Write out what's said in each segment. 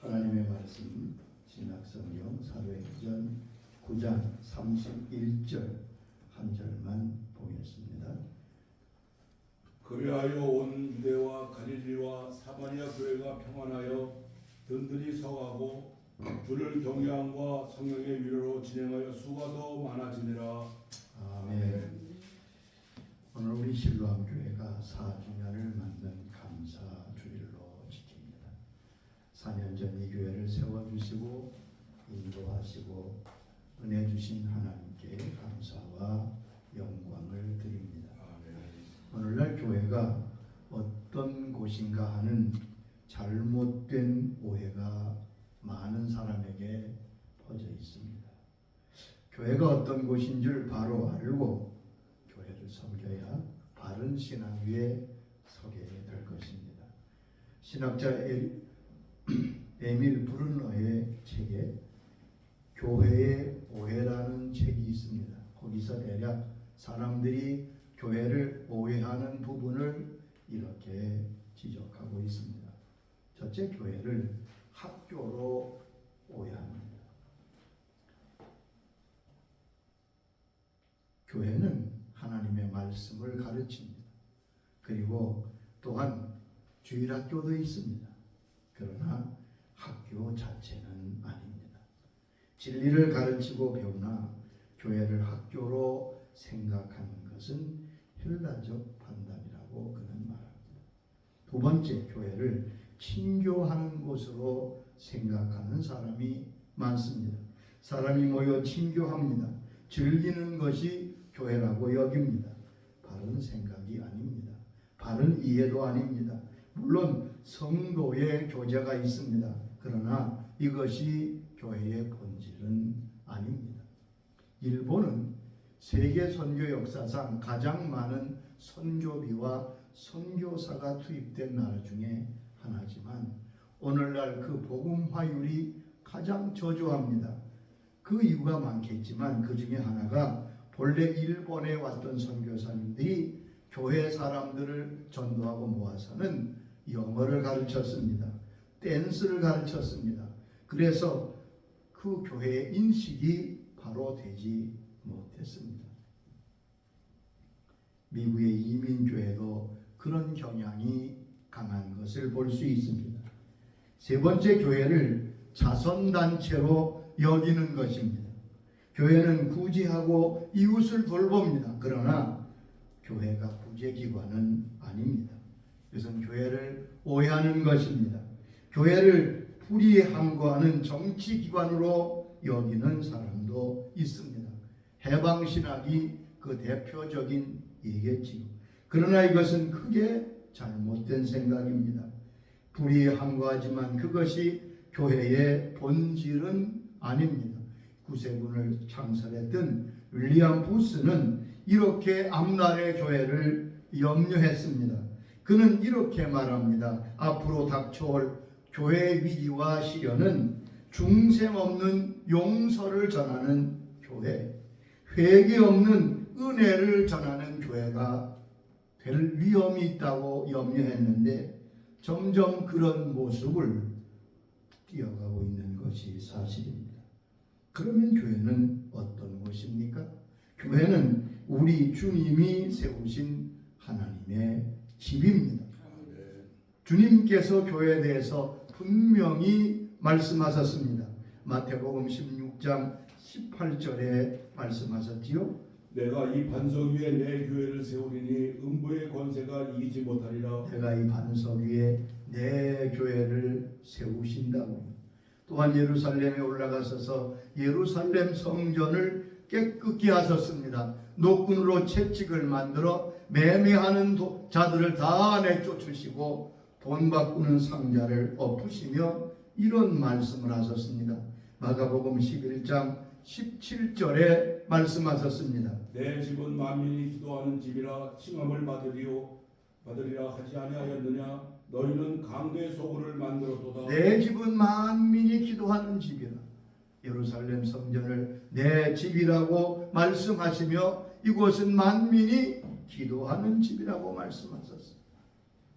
하나님의 말씀 신약성경 사도행전 9장 31절 한 절만 보겠습니다. 그리하여 온 유대와 갈릴리와 사마리아 교회가 평안하여 든든히 서가고 주를 경외함과 성령의 위로로 진행하여 수가 더 많아지니라. 아멘. 오늘 우리 실로암 교회가 4주년을 맞는 감사 주일로 지킵니다. 4년 전 이 교회를 세워주시고 인도하시고 은혜 주신 하나님께 감사와 영광을 드립니다. 오늘날 교회가 어떤 곳인가 하는 잘못된 오해가 많은 사람에게 퍼져 있습니다. 교회가 어떤 곳인 줄 바로 알고 교회를 섬겨야 바른 신앙 위에 서게 될 것입니다. 신학자 에밀 브루너의 책에 교회의 오해라는 책이 있습니다. 거기서 대략 사람들이 교회를 오해하는 부분을 이렇게 지적하고 있습니다. 첫째, 교회를 학교로 오해합니다. 교회는 하나님의 말씀을 가르칩니다. 그리고 또한 주일학교도 있습니다. 그러나 학교 자체는 아닙니다. 진리를 가르치고 배우나 교회를 학교로 생각하는 것은 헬라적 판단이라고 그는 말합니다. 두 번째, 교회를 친교하는 곳으로 생각하는 사람이 많습니다. 사람이 모여 친교합니다. 즐기는 것이 교회라고 여깁니다. 바른 생각이 아닙니다. 바른 이해도 아닙니다. 물론 성도의 교제가 있습니다. 그러나 이것이 교회의 본질은 아닙니다. 일본은 세계 선교 역사상 가장 많은 선교비와 선교사가 투입된 나라 중에 하나지만 오늘날 그 복음화율이 가장 저조합니다. 그 이유가 많겠지만 그 중에 하나가 본래 일본에 왔던 선교사님들이 교회 사람들을 전도하고 모아서는 영어를 가르쳤습니다. 댄스를 가르쳤습니다. 그래서 그 교회의 인식이 바로 되지 못했습니다. 미국의 이민교회도 그런 경향이 강한 것을 볼 수 있습니다. 세 번째, 교회를 자선단체로 여기는 것입니다. 교회는 구제하고 이웃을 돌봅니다. 그러나 교회가 구제기관은 아닙니다. 이것은 교회를 오해하는 것입니다. 교회를 불의함과하는 정치기관으로 여기는 사람도 있습니다. 해방신학이 그 대표적인 예겠지요. 그러나 이것은 크게 잘못된 생각입니다. 불의함과하지만 그것이 교회의 본질은 아닙니다. 구세군을 창설했던 윌리엄 부스는 이렇게 앞날의 교회를 염려했습니다. 그는 이렇게 말합니다. 앞으로 닥쳐올 교회의 위기와 시련은 중생 없는 용서를 전하는 교회, 회개 없는 은혜를 전하는 교회가 될 위험이 있다고 염려했는데 점점 그런 모습을 띄어가고 있는 것이 사실입니다. 그러면 교회는 어떤 곳입니까? 교회는 우리 주님이 세우신 하나님의 집입니다. 주님께서 교회에 대해서 분명히 말씀하셨습니다. 마태복음 16장 18절에 말씀하셨지요. 내가 이 반석 위에 내 교회를 세우리니 음부의 권세가 이기지 못하리라. 내가 이 반석 위에 내 교회를 세우신다고. 또한 예루살렘에 올라가셔서 예루살렘 성전을 깨끗게 하셨습니다. 노끈으로 채찍을 만들어 매매하는 자들을 다 내쫓으시고 돈 바꾸는 상자를 엎으시며 이런 말씀을 하셨습니다. 마가복음 11장 17절에 말씀하셨습니다. 내 집은 만민이 기도하는 집이라 칭함을 받으리라 하지 아니하였느냐? 너희는 강대 소굴을 만들었도다. 내 집은 만민이 기도하는 집이라. 예루살렘 성전을 내 집이라고 말씀하시며 이곳은 만민이 기도하는 집이라고 말씀하셨습니다.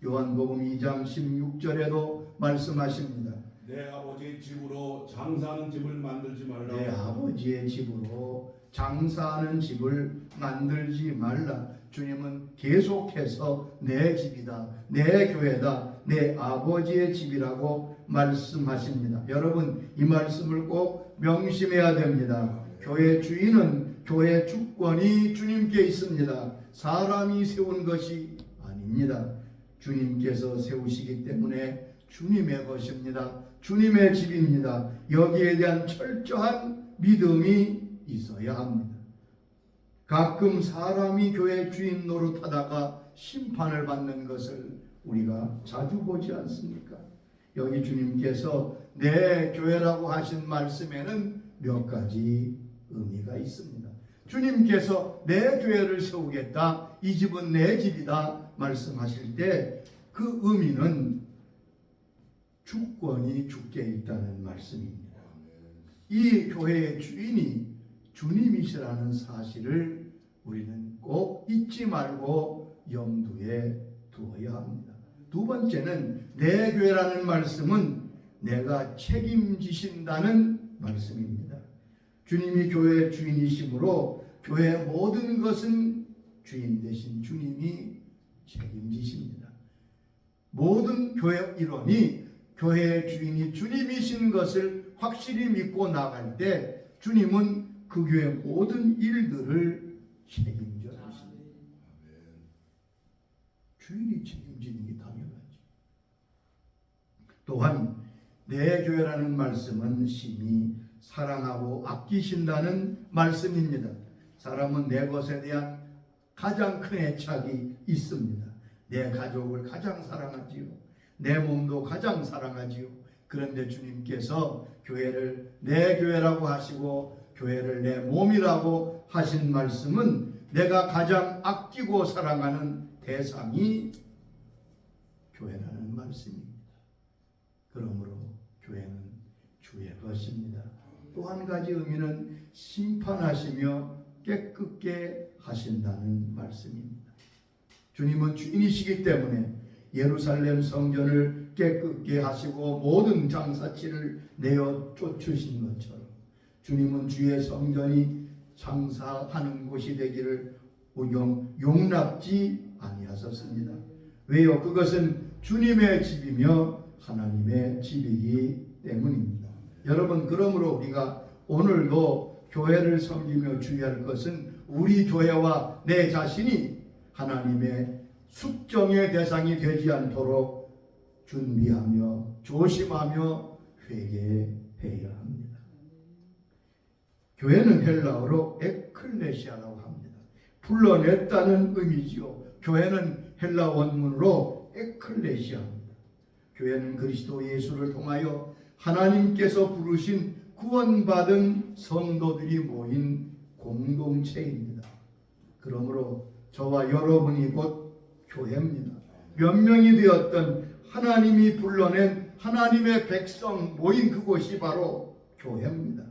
요한복음 2장 16절에도 말씀하십니다. 내 아버지의 집으로 장사하는 집을 만들지 말라. 내 아버지의 집으로 장사하는 집을 만들지 말라. 주님은 계속해서 내 집이다, 내 교회다, 내 아버지의 집이라고 말씀하십니다. 여러분, 이 말씀을 꼭 명심해야 됩니다. 교회 주인은, 교회 주권이 주님께 있습니다. 사람이 세운 것이 아닙니다. 주님께서 세우시기 때문에 주님의 것입니다. 주님의 집입니다. 여기에 대한 철저한 믿음이 있어야 합니다. 가끔 사람이 교회 주인 노릇하다가 심판을 받는 것을 우리가 자주 보지 않습니까? 여기 주님께서 내 교회라고 하신 말씀에는 몇 가지 의미가 있습니다. 주님께서 내 교회를 세우겠다, 이 집은 내 집이다 말씀하실 때 그 의미는 주권이 주께 있다는 말씀입니다. 이 교회의 주인이 주님이시라는 사실을 우리는 꼭 잊지 말고 염두에 두어야 합니다. 두 번째는 내 교회라는 말씀은 내가 책임지신다는 말씀입니다. 주님이 교회의 주인이시므로 교회의 모든 것은 주인 되신 주님이 책임지십니다. 모든 교회 일원이 교회의 주인이 주님이신 것을 확실히 믿고 나갈 때 주님은 그 교회 모든 일들을 책임져 주십니다. 주인이 책임지는 게 당연하죠. 또한 내 교회라는 말씀은 심히 사랑하고 아끼신다는 말씀입니다. 사람은 내 것에 대한 가장 큰 애착이 있습니다. 내 가족을 가장 사랑하지요. 내 몸도 가장 사랑하지요. 그런데 주님께서 교회를 내 교회라고 하시고 교회를 내 몸이라고 하신 말씀은 내가 가장 아끼고 사랑하는 대상이 교회라는 말씀입니다. 그러므로 교회는 주의 것입니다. 또 한 가지 의미는 심판하시며 깨끗게 하신다는 말씀입니다. 주님은 주인이시기 때문에 예루살렘 성전을 깨끗게 하시고 모든 장사치를 내어 쫓으신 것처럼 주님은 주의 성전이 장사하는 곳이 되기를 용납지 아니하셨습니다. 왜요? 그것은 주님의 집이며 하나님의 집이기 때문입니다. 여러분, 그러므로 우리가 오늘도 교회를 섬기며 주의할 것은 우리 교회와 내 자신이 하나님의 숙정의 대상이 되지 않도록 준비하며 조심하며 회개해야 합니다. 교회는 헬라어로 에클레시아라고 합니다. 불러냈다는 의미지요. 교회는 헬라 원문으로 에클레시아입니다. 교회는 그리스도 예수를 통하여 하나님께서 부르신 구원받은 성도들이 모인 공동체입니다. 그러므로 저와 여러분이 곧 교회입니다. 몇 명이 되었던 하나님이 불러낸 하나님의 백성 모인 그곳이 바로 교회입니다.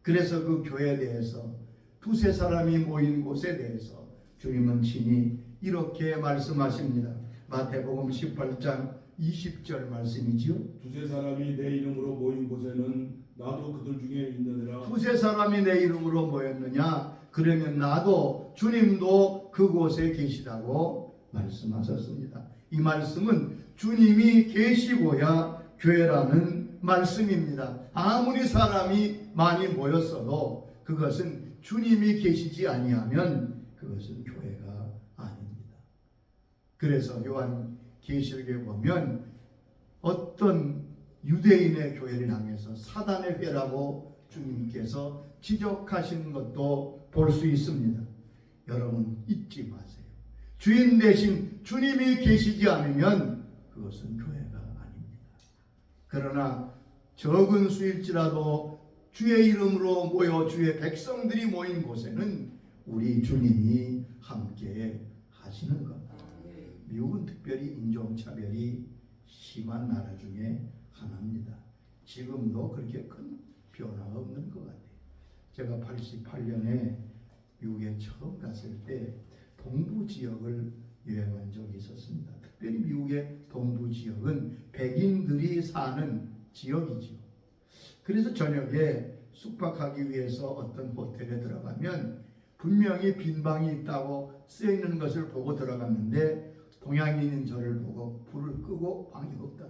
그래서 그 교회에 대해서 두세 사람이 모인 곳에 대해서 주님은 친히 이렇게 말씀하십니다. 마태복음 18장 20절 말씀이지요. 두세 사람이 내 이름으로 모인 곳에는 나도 그들 중에 있느니라. 두세 사람이 내 이름으로 모였느냐? 그러면 나도, 주님도 그곳에 계시다고 말씀하셨습니다. 이 말씀은 주님이 계시고야 교회라는 말씀입니다. 아무리 사람이 많이 모였어도 그것은 주님이 계시지 아니하면 그것은 교회가 아닙니다. 그래서 요한계시록에 보면 어떤 유대인의 교회를 향해서 사단의 회라고 주님께서 지적하신 것도 볼 수 있습니다. 여러분, 잊지 마세요. 주인 대신 주님이 계시지 않으면 그것은 교회가 아닙니다. 그러나 적은 수일지라도 주의 이름으로 모여 주의 백성들이 모인 곳에는 우리 주님이 함께 하시는 겁니다. 미국은 특별히 인종차별이 심한 나라 중에 하나입니다. 지금도 그렇게 큰 변화가 없는 것 같아요. 제가 88년에 미국에 처음 갔을 때 동부 지역을 여행한 적이 있었습니다. 특별히 미국의 동부 지역은 백인들이 사는 지역이지요. 그래서 저녁에 숙박하기 위해서 어떤 호텔에 들어가면 분명히 빈 방이 있다고 쓰여 있는 것을 보고 들어갔는데 동양인인 저를 보고 불을 끄고 방이 없다.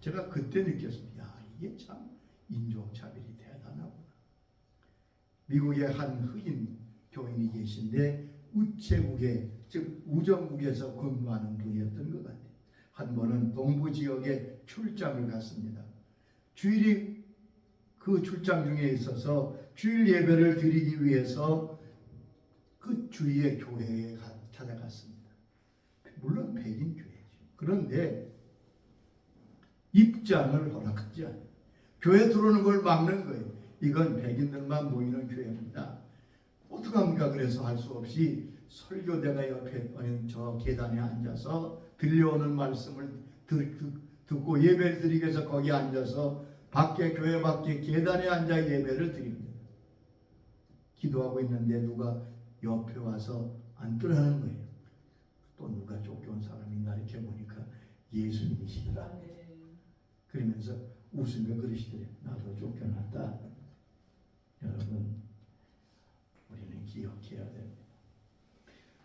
제가 그때 느꼈습니다. 야, 이게 참 인종차별이 대단하구나. 미국의 한 흑인 교인이 계신데 우체국에, 즉 우정국에서 근무하는 분이었던 것 같아요. 한 번은 동부 지역에 출장을 갔습니다. 주일이 그 출장 중에 있어서 주일 예배를 드리기 위해서 그 주위의 교회에 찾아갔습니다. 물론 백인 교회죠. 그런데 입장을 허락하지 않아요. 교회 들어오는 걸 막는 거예요. 이건 백인들만 모이는 교회입니다. 어떡합니까? 그래서 할 수 없이 설교대가 옆에 저 계단에 앉아서 들려오는 말씀을 듣고 예배를 드리기 위해서 거기 앉아서 밖에 교회 밖에 계단에 앉아 예배를 드립니다. 기도하고 있는데 누가 옆에 와서 앉으라는 거예요. 또 누가 쫓겨온 사람이 나 이렇게 보니까 예수님이시더라. 그러면서 웃으며 그러시더래요. 나도 쫓겨났다. 여러분, 우리는 기억해야 됩니다.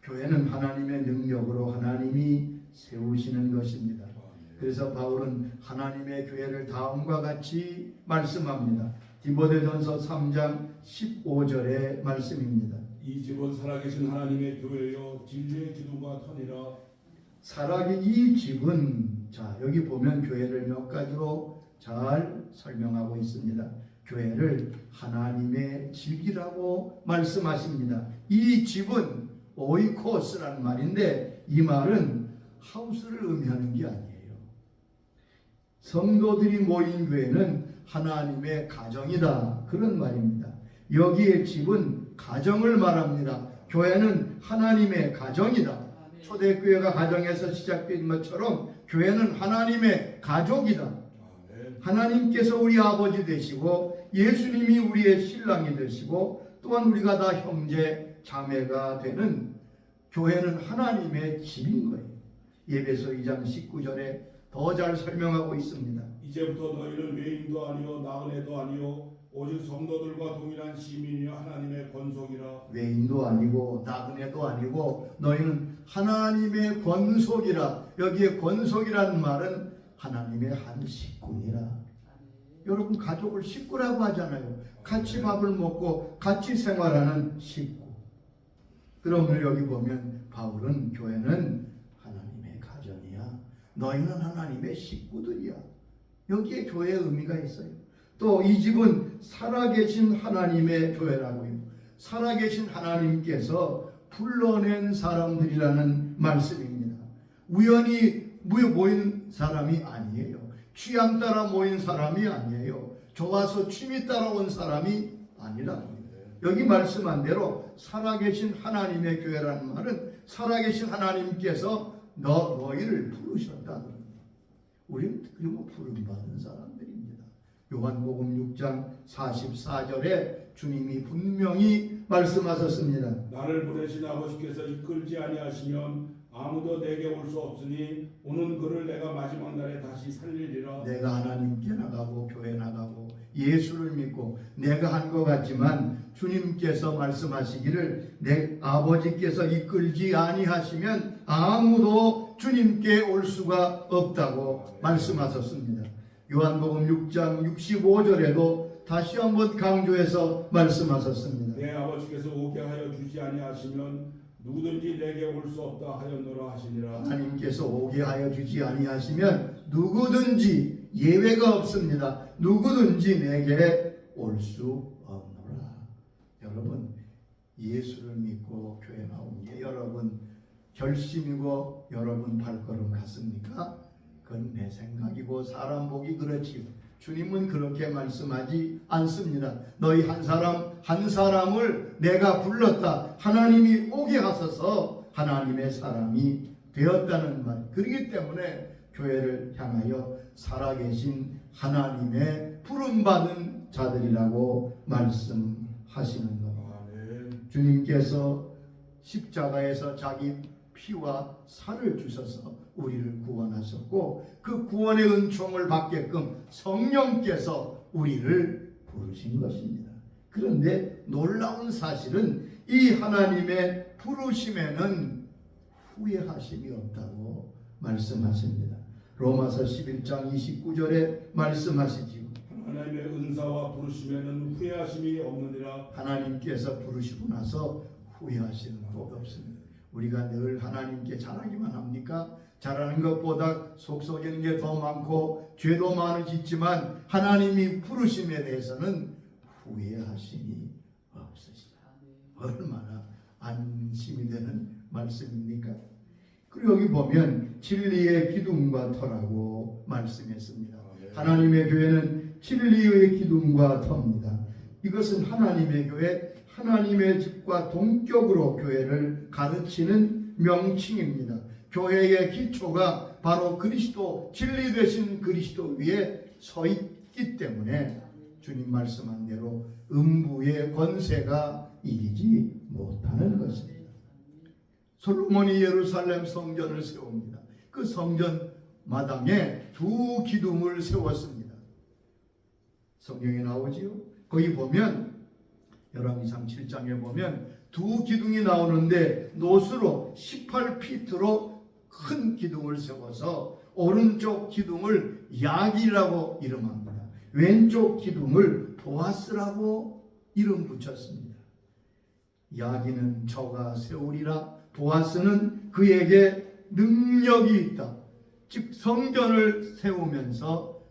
교회는 하나님의 능력으로 하나님이 세우시는 것입니다. 그래서 바울은 하나님의 교회를 다음과 같이 말씀합니다. 디모데전서 3장 15절의 말씀입니다. 이 집은 살아계신 하나님의 교회요 진리의 기둥과 터니라. 이 집은, 자 여기 보면 교회를 몇 가지로 잘 설명하고 있습니다. 교회를 하나님의 집이라고 말씀하십니다. 이 집은 오이코스라는 말인데 이 말은 하우스를 의미하는 게 아니에요. 성도들이 모인 교회는 하나님의 가정이다, 그런 말입니다. 여기에 집은 가정을 말합니다. 교회는 하나님의 가정이다. 초대교회가 가정에서 시작된 것처럼 교회는 하나님의 가족이다. 하나님께서 우리 아버지 되시고 예수님이 우리의 신랑이 되시고 또한 우리가 다 형제 자매가 되는 교회는 하나님의 집인 거예요. 에베소 2장 19절에 더 잘 설명하고 있습니다. 이제부터 너희는 외인도 아니요 나그네도 아니요 오직 성도들과 동일한 시민이요 하나님의 권속이라. 외인도 아니고 나그네도 아니고 너희는 하나님의 권속이라. 여기에 권속이라는 말은 하나님의 한 식구니라. 여러분, 가족을 식구라고 하잖아요. 같이 밥을 먹고 같이 생활하는 식구. 그러면 여기 보면 바울은 교회는 하나님의 가정이야. 너희는 하나님의 식구들이야. 여기에 교회의 의미가 있어요. 또 이 집은 살아계신 하나님의 교회라고요. 살아계신 하나님께서 불러낸 사람들이라는 말씀입니다. 우연히 모인 사람이 아니에요. 취향 따라 모인 사람이 아니에요. 좋아서 취미 따라 온 사람이 아니라고요. 여기 말씀한 대로 살아계신 하나님의 교회라는 말은 살아계신 하나님께서 너희를 부르셨다. 우리는 그리고 부름받은 사람들입니다. 요한복음 6장 44절에 주님이 분명히 말씀하셨습니다. 나를 보내신 아버지께서 이끌지 아니하시면 아무도 내게 올 수 없으니 오는 그를 내가 마지막 날에 다시 살리리라. 내가 하나님께 나가고 교회 나가고 예수를 믿고 내가 한 것 같지만 주님께서 말씀하시기를 내 아버지께서 이끌지 아니하시면 아무도 주님께 올 수가 없다고 말씀하셨습니다. 요한복음 6장 65절에도 다시 한번 강조해서 말씀하셨습니다. 내 아버지께서 오게 하여 주지 아니하시면 누구든지 내게 올 수 없다 하였노라 하시니라. 하나님께서 오게 하여 주지 아니하시면 누구든지 예외가 없습니다. 누구든지 내게 올 수 없노라. 여러분, 예수를 믿고 교회 나온 게 여러분 결심이고 여러분 발걸음 같습니까? 그건 내 생각이고 사람 보기 그렇지요. 주님은 그렇게 말씀하지 않습니다. 너희 한 사람 한 사람을 내가 불렀다. 하나님이 오게 하셔서 하나님의 사람이 되었다는 말. 그렇기 때문에 교회를 향하여 살아계신 하나님의 부름받은 자들이라고 말씀하시는 겁니다. 주님께서 십자가에서 자기 피와 살을 주셔서 우리를 구원하셨고 그 구원의 은총을 받게끔 성령께서 우리를 부르신 것입니다. 그런데 놀라운 사실은 이 하나님의 부르심에는 후회하심이 없다고 말씀하십니다. 로마서 11장 29절에 말씀하시지요. 하나님의 은사와 부르심에는 후회하심이 없느니라. 하나님께서 부르시고 나서 후회하시는 법 없습니다. 우리가 늘 하나님께 잘하기만 합니까? 잘하는 것보다 속속이는 게 더 많고 죄도 많이 짓지만 하나님이 부르심에 대해서는 후회하심이 없으시다. 얼마나 안심이 되는 말씀입니까? 그리고 여기 보면 진리의 기둥과 터라고 말씀했습니다. 하나님의 교회는 진리의 기둥과 터입니다. 이것은 하나님의 교회, 하나님의 집과 동격으로 교회를 가르치는 명칭입니다. 교회의 기초가 바로 그리스도, 진리 되신 그리스도 위에 서 있기 때문에 주님 말씀한 대로 음부의 권세가 이기지 못하는 것입니다. 솔로몬이 예루살렘 성전을 세웁니다. 그 성전 마당에 두 기둥을 세웠습니다. 성경에 나오지요. 거기 보면 열왕기상 7장에 보면 두 기둥이 나오는데 노수로 18피트로 큰 기둥을 세워서 오른쪽 기둥을 야기라고 이름합니다. 왼쪽 기둥을 보아스라고 이름 붙였습니다. 야기는 저가 세우리라, 보아스는 그에게 능력이 있다. 즉 성전을 세우면서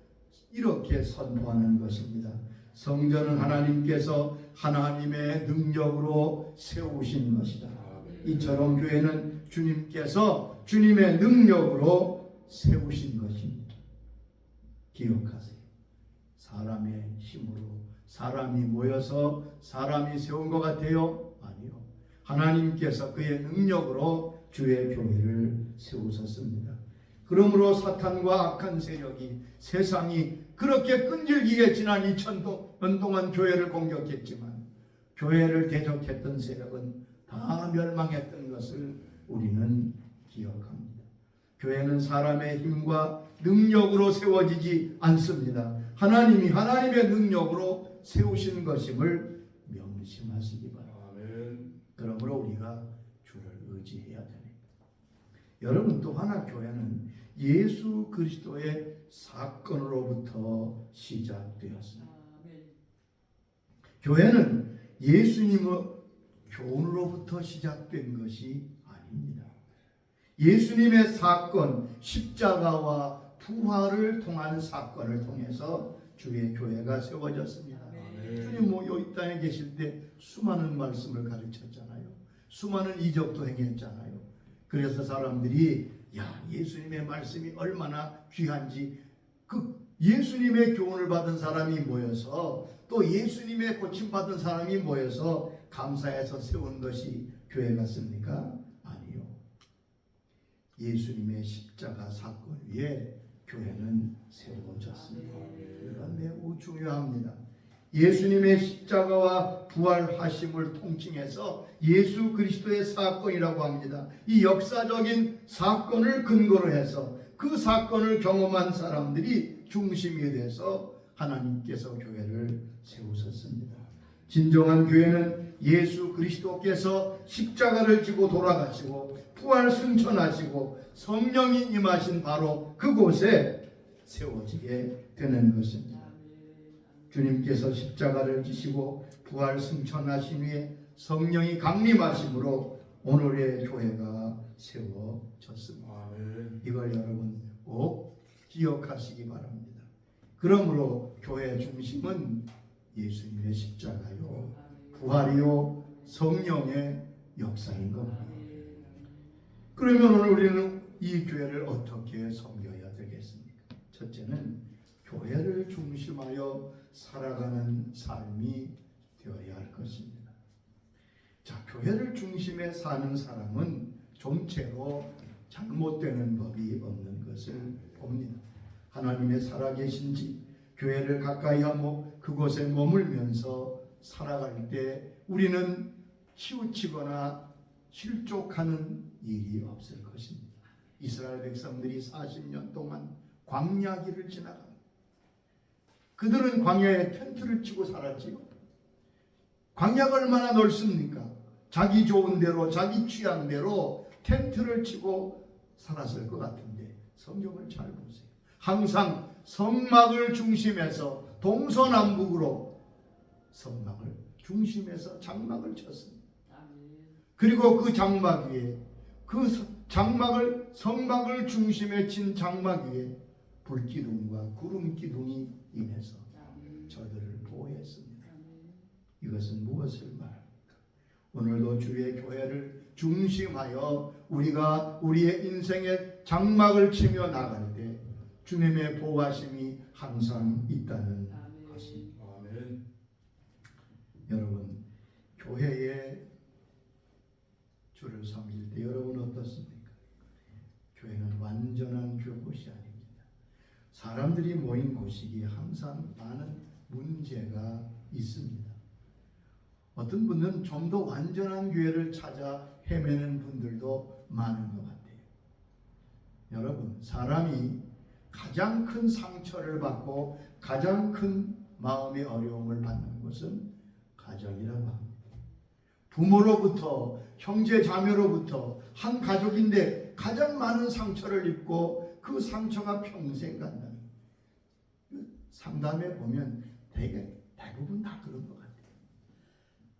이렇게 선포하는 것입니다. 성전은 하나님께서 하나님의 능력으로 세우신 것이다. 이처럼 교회는 주님께서 주님의 능력으로 세우신 것입니다. 기억하세요. 사람의 힘으로 사람이 모여서 사람이 세운 것 같아요? 아니요. 하나님께서 그의 능력으로 주의 교회를 세우셨습니다. 그러므로 사탄과 악한 세력이 세상이 그렇게 끈질기게 지난 2000년 동안 교회를 공격했지만 교회를 대적했던 세력은 다 멸망했던 것을 우리는 기억합니다. 교회는 사람의 힘과 능력으로 세워지지 않습니다. 하나님이 하나님의 능력으로 세우신 것임을 명심하시기 바랍니다. 그러므로 우리가 주를 의지해야 됩니다. 여러분, 또 하나 교회는 예수 그리스도의 사건으로부터 시작되었습니다. 교회는 예수님의 교훈으로부터 시작된 것이 아닙니다. 예수님의 사건, 십자가와 부활을 통한 사건을 통해서 주의 교회가 세워졌습니다. 주님 이 땅에 계실 때 수많은 말씀을 가르쳤잖아요. 수많은 이적도 행했잖아요. 그래서 사람들이 예수님의 말씀이 얼마나 귀한지 그 예수님의 교훈을 받은 사람이 모여서 또 예수님의 고침받은 사람이 모여서 감사해서 세운 것이 교회 같습니까? 아니요. 예수님의 십자가 사건 위에 교회는 세워졌습니다. 이건 매우 중요합니다. 예수님의 십자가와 부활하심을 통칭해서 예수 그리스도의 사건이라고 합니다. 이 역사적인 사건을 근거로 해서 그 사건을 경험한 사람들이 중심이 돼서 하나님께서 교회를 세우셨습니다. 진정한 교회는 예수 그리스도께서 십자가를 지고 돌아가시고 부활 승천하시고 성령이 임하신 바로 그곳에 세워지게 되는 것입니다. 주님께서 십자가를 지시고 부활 승천하신 후에 성령이 강림하심으로 오늘의 교회가 세워졌습니다. 이걸 여러분 꼭 기억하시기 바랍니다. 그러므로 교회의 중심은 예수님의 십자가요, 부활이요, 성령의 역사인 겁니다. 그러면 오늘 우리는 이 교회를 어떻게 섬겨야 되겠습니까? 첫째는 교회를 중심하여 살아가는 삶이 되어야 할 것입니다. 자, 교회를 중심에 사는 사람은 좀채로 잘못되는 법이 없는 것을 봅니다. 하나님의 살아계신 집, 교회를 가까이 하고 그곳에 머물면서 살아갈 때 우리는 치우치거나 실족하는 일이 없을 것입니다. 이스라엘 백성들이 40년 동안 광야길을 지나갑니다. 그들은 광야에 텐트를 치고 살았지요. 광야가 얼마나 넓습니까? 자기 좋은 대로 자기 취향대로 텐트를 치고 살았을 것 같은데 성경을 잘 보세요. 항상 성막을 중심에서 동서남북으로 성막을 중심에서 장막을 쳤습니다. 그리고 그 장막 위에 성막을 중심에 친 장막 위에 불기둥과 구름기둥이 임해서 저들을 보호했습니다. 이것은 무엇을 말합니까? 오늘도 주의 교회를 중심하여 우리가 우리의 인생의 장막을 치며 나갈 때 주님의 보호하심이 항상 있다는 것입니다. 아멘. 여러분, 교회에 주를 섬길 때 여러분 어떻습니까? 교회는 완전한 곳이 아닙니다. 사람들이 모인 곳이기에 항상 많은 문제가 있습니다. 어떤 분은 좀 더 완전한 교회를 찾아 헤매는 분들도 많은 것 같아요. 여러분, 사람이 가장 큰 상처를 받고 가장 큰 마음의 어려움을 받는 것은 가정이라고 합니다. 부모로부터, 형제 자매로부터, 한 가족인데 가장 많은 상처를 입고 그 상처가 평생 간다. 상담해 보면 대부분 다 그런 것 같아요.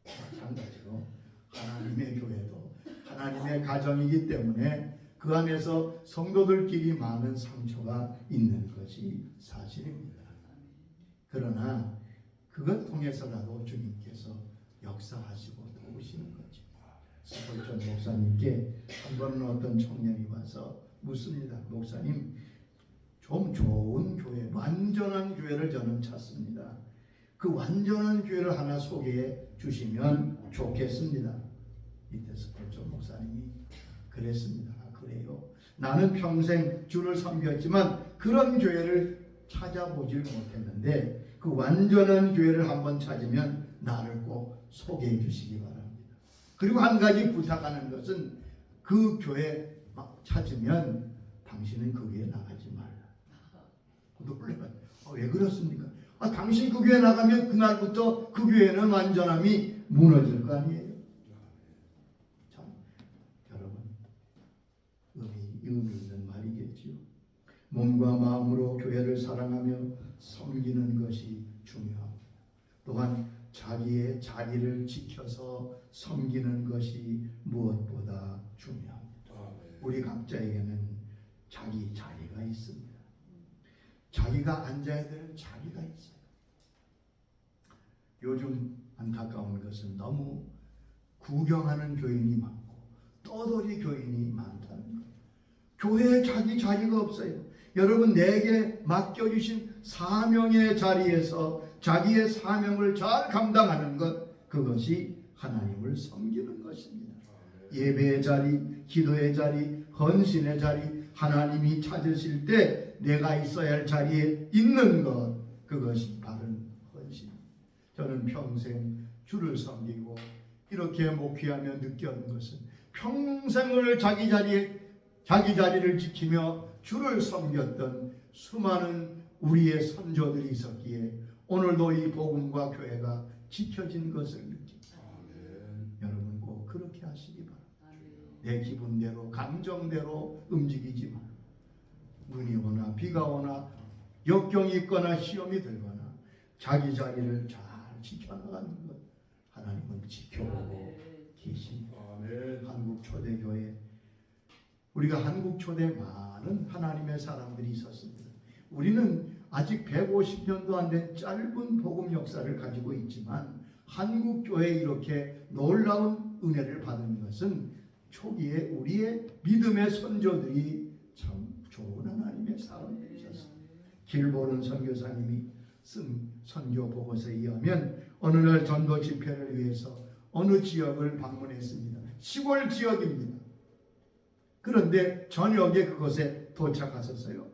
마찬가지로 하나님의 교회도 하나님의 가정이기 때문에 그 안에서 성도들끼리 많은 상처가 있는 것이 사실입니다. 그러나 그것 통해서라도 주님께서 역사하시고 도우시는 거죠. 스펄전 목사님께 한 번은 어떤 청년이 와서 묻습니다. 목사님, 좀 좋은 교회, 완전한 교회를 저는 찾습니다. 그 완전한 교회를 하나 소개해 주시면 좋겠습니다. 이때 스펄전 목사님이 그랬습니다. 그래요. 나는 평생 주를 섬겼지만 그런 교회를 찾아보질 못했는데 그 완전한 교회를 한번 찾으면 나를 꼭 소개해 주시기 바랍니다. 그리고 한 가지 부탁하는 것은 그 교회 찾으면 당신은 그 교회 나가지 말라. 놀래요. 왜 그렇습니까? 당신 그 교회 나가면 그날부터 그 교회는 완전함이 무너질 거 아니에요. 참, 여러분, 의미 있는 말이겠지요. 몸과 마음으로 교회를 사랑하며 섬기는 것이 중요합니다. 또한 자기의 자리를 지켜서 섬기는 것이 무엇보다 중요합니다. 우리 각자에게는 자기 자리가 있습니다. 자기가 앉아야 될 자리가 있어요. 요즘 안타까운 것은 너무 구경하는 교인이 많고 떠돌이 교인이 많다는 거예요. 교회에 자기 자리가 없어요. 여러분, 내게 맡겨주신 사명의 자리에서 자기의 사명을 잘 감당하는 것, 그것이 하나님을 섬기는 것입니다. 예배의 자리, 기도의 자리, 헌신의 자리, 하나님이 찾으실 때 내가 있어야 할 자리에 있는 것, 그것이 바른 헌신. 저는 평생 주를 섬기고 이렇게 목회하며 느꼈는 것은 평생을 자기 자리를 지키며 주를 섬겼던 수많은 우리의 선조들이 있었기에 오늘도 이 복음과 교회가 지켜진 것을 느낍니다. 여러분 꼭 그렇게 하시기 바랍니다. 내 기분대로 감정대로 움직이지 마. 눈이 오나 비가 오나 역경이 있거나 시험이 들거나 자기 자리를 잘 지켜나가는 것, 하나님은 지켜보고 계십니다. 한국 초대교회, 우리가 한국 초대 많은 하나님의 사람들이 있었습니다. 우리는 아직 150년도 안 된 짧은 복음 역사를 가지고 있지만 한국 교회에 이렇게 놀라운 은혜를 받은 것은 초기에 우리의 믿음의 선조들이 참 좋은 하나님의 사람들이셨습니다. 길보른 선교사님이 쓴 선교 보고서에 의하면 어느 날 전도 집회를 위해서 어느 지역을 방문했습니다. 시골 지역입니다. 그런데 저녁에 그곳에 도착하셨어요.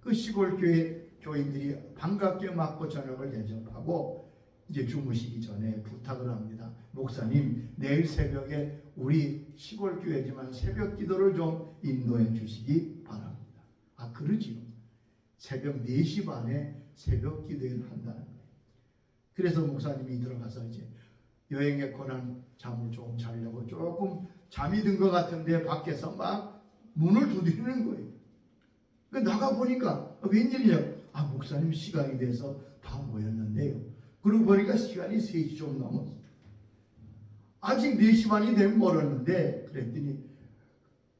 그 시골 교회 교인들이 반갑게 맞고 저녁을 대접하고 이제 주무시기 전에 부탁을 합니다. 목사님, 내일 새벽에 우리 시골 교회지만 새벽 기도를 좀 인도해 주시기 바랍니다. 아, 그러지요. 새벽 4시 반에 새벽 기도를 한다는 거예요. 그래서 목사님이 들어가서 이제 여행에 관한 잠을 좀 자려고 조금 잠이 든 것 같은데 밖에서 막 문을 두드리는 거예요. 나가 보니까 웬일이냐? 아, 목사님 시간이 돼서 다 모였는데요. 그러고 보니까 시간이 3시 좀 넘었어요. 아직 4시 반이 되면 멀었는데, 그랬더니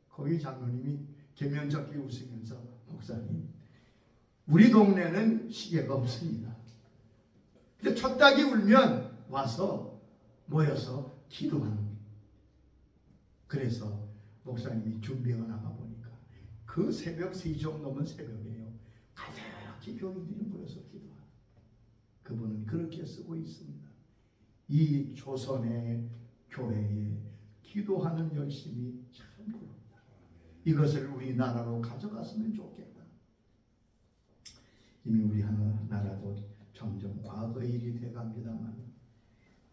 거기 장로님이 개면적게 웃으면서, 목사님, 우리 동네는 시계가 없습니다. 근데 첫 닭이 울면 와서 모여서 기도하는 거예요. 그래서 목사님이 준비해 나가 보니까 그 새벽 3시 좀 넘은 새벽이에요. 가득히 교인들이 모여서 기도하는, 그분은 그렇게 쓰고 있습니다. 이 조선의 교회에 기도하는 열심이 참 부럽다. 이것을 우리나라로 가져갔으면 좋겠다. 이미 우리 나라도 점점 과거의 일이 돼갑니다만,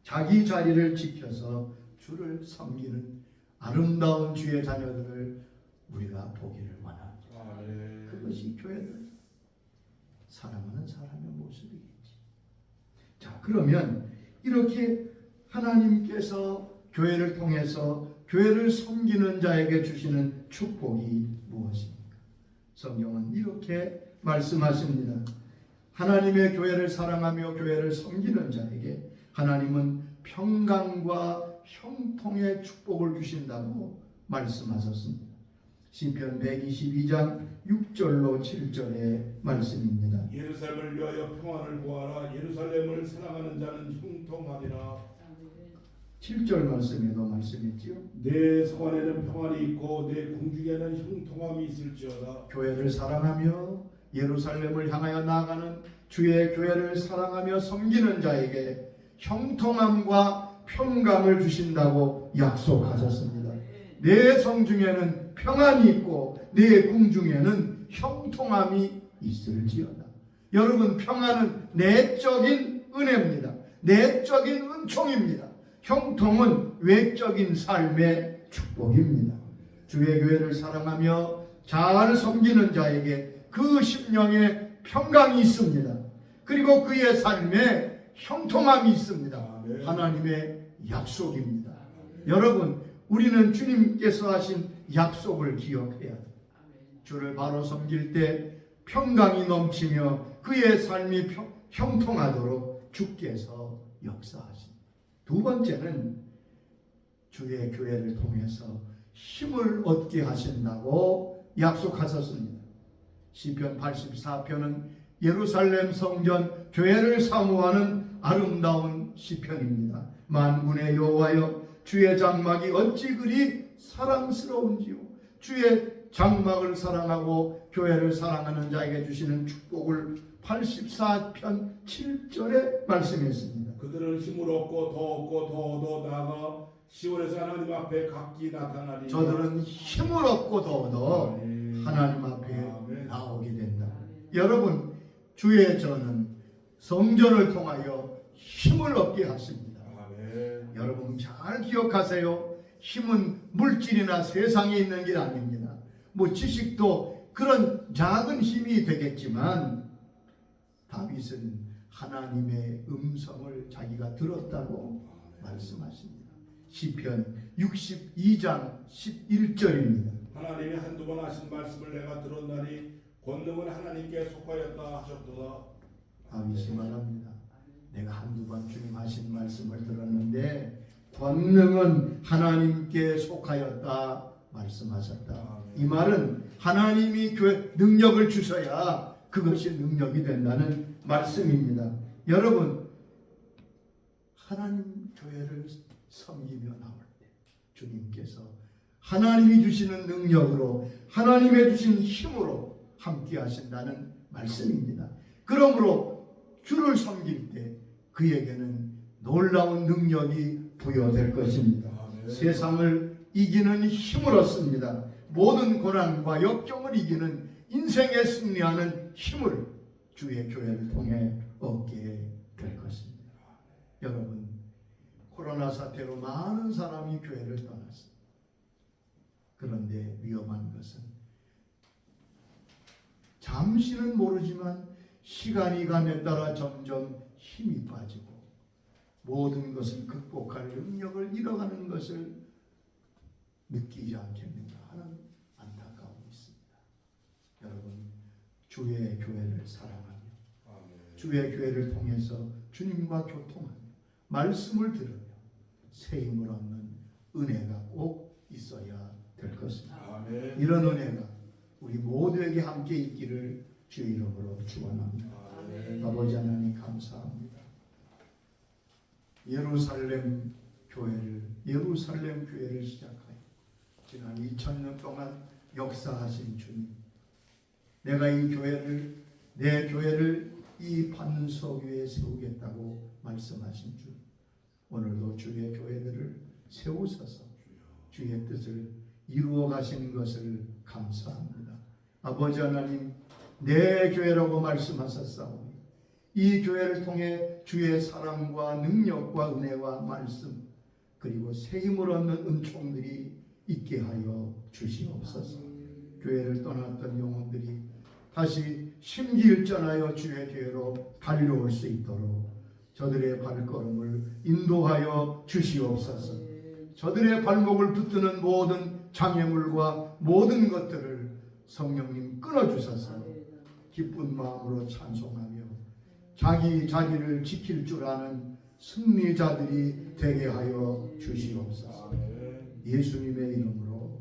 자기 자리를 지켜서 주를 섬기는 아름다운 주의 자녀들을 우리가 보기를 원합니다. 그것이 교회를 사랑하는 사람의 모습이겠지. 자, 그러면 이렇게 하나님께서 교회를 통해서 교회를 섬기는 자에게 주시는 축복이 무엇입니까? 성경은 이렇게 말씀하십니다. 하나님의 교회를 사랑하며 교회를 섬기는 자에게 하나님은 평강과 형통의 축복을 주신다고 말씀하셨습니다. 시편 122장 6절로 7절의 말씀입니다. 예루살렘을 위하여 평안을 구하라. 예루살렘을 사랑하는 자는 형통하리라. 7절 말씀에도 말씀했지요. 내 성 안에는 평안이 있고 내 궁중에는 형통함이 있을지어다. 교회를 사랑하며 예루살렘을 향하여 나아가는 주의 교회를 사랑하며 섬기는 자에게 형통함과 평강을 주신다고 약속하셨습니다. 내 성중에는 평안이 있고 내 궁중에는 형통함이 있을지어다. 여러분, 평안은 내적인 은혜입니다. 내적인 은총입니다. 형통은 외적인 삶의 축복입니다. 주의 교회를 사랑하며 잘 섬기는 자에게 그 심령에 평강이 있습니다. 그리고 그의 삶에 형통함이 있습니다. 하나님의 약속입니다. 여러분, 우리는 주님께서 하신 약속을 기억해야 돼요. 주를 바로 섬길 때 평강이 넘치며 그의 삶이 형통하도록 주께서 역사하십니다. 두 번째는 주의 교회를 통해서 힘을 얻게 하신다고 약속하셨습니다. 시편 84편은 예루살렘 성전 교회를 사모하는 아름다운 시편입니다. 만군의 여호와여, 주의 장막이 어찌 그리 사랑스러운지요. 주의 장막을 사랑하고 교회를 사랑하는 자에게 주시는 축복을 84편 7절에 말씀했습니다. 그들은 힘을 얻고 더 얻고 더 얻어 나아가 시온에서 하나님 앞에 각기 나타나리. 저들은 힘을 얻고 더 얻어 하나님 앞에 나오게 된다. 여러분, 주의 전은 성전을 통하여 힘을 얻게 하십니다. 여러분 잘 기억하세요. 힘은 물질이나 세상에 있는 게 아닙니다. 뭐 지식도 그런 작은 힘이 되겠지만, 다윗은 하나님의 음성을 자기가 들었다고 말씀하십니다. 시편 62장 11절입니다. 하나님이 한두 번 하신 말씀을 내가 들었나니 권능은 하나님께 속하였다 하셨도다. 다윗이 말합니다. 내가 한두 번 주님 하신 말씀을 들었는데 권능은 하나님께 속하였다 말씀하셨다. 이 말은 하나님이 교회 능력을 주셔야 그것이 능력이 된다는 말씀입니다. 여러분, 하나님 교회를 섬기며 나올 때 주님께서 하나님이 주시는 능력으로, 하나님의 주신 힘으로 함께 하신다는 말씀입니다. 그러므로 주를 섬길 때 그에게는 놀라운 능력이 부여될 것입니다. 세상을 이기는 힘을 얻습니다. 모든 고난과 역경을 이기는 인생에 승리하는 힘을 주의 교회를 통해 얻게 될 것입니다. 여러분, 코로나 사태로 많은 사람이 교회를 떠났습니다. 그런데 위험한 것은 잠시는 모르지만 시간이 감에 따라 점점 힘이 빠지고 모든 것을 극복할 능력을 잃어가는 것을 느끼지 않겠는가 하는 안타까움이 있습니다. 여러분, 주의 교회를 사랑하며 주의 교회를 통해서 주님과 교통하며 말씀을 들으며 새 힘을 얻는 은혜가 꼭 있어야 될 것입니다. 아멘. 이런 은혜가 우리 모두에게 함께 있기를 주의 이름으로 축원합니다. 아버지 하나님 감사합니다. 예루살렘 교회를 시작하여 지난 2000년 동안 역사하신 주님, 내가 내 교회를 이 반석 위에 세우겠다고 말씀하신 주, 오늘도 주의 교회들을 세우셔서 주의 뜻을 이루어 가시는 것을 감사합니다. 아버지 하나님, 내 교회라고 말씀하셨사오니 이 교회를 통해 주의 사랑과 능력과 은혜와 말씀 그리고 새 힘을 얻는 은총들이 있게 하여 주시옵소서. 교회를 떠났던 영혼들이 다시 심기일전하여 주의 교회로 달려올 수 있도록 저들의 발걸음을 인도하여 주시옵소서. 저들의 발목을 붙드는 모든 장애물과 모든 것들을 성령님 끊어주셔서 기쁜 마음으로 찬송하며 자기를 지킬 줄 아는 승리자들이 되게 하여 주시옵소서. 예수님의 이름으로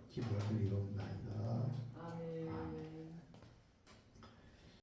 기도드리옵나이다.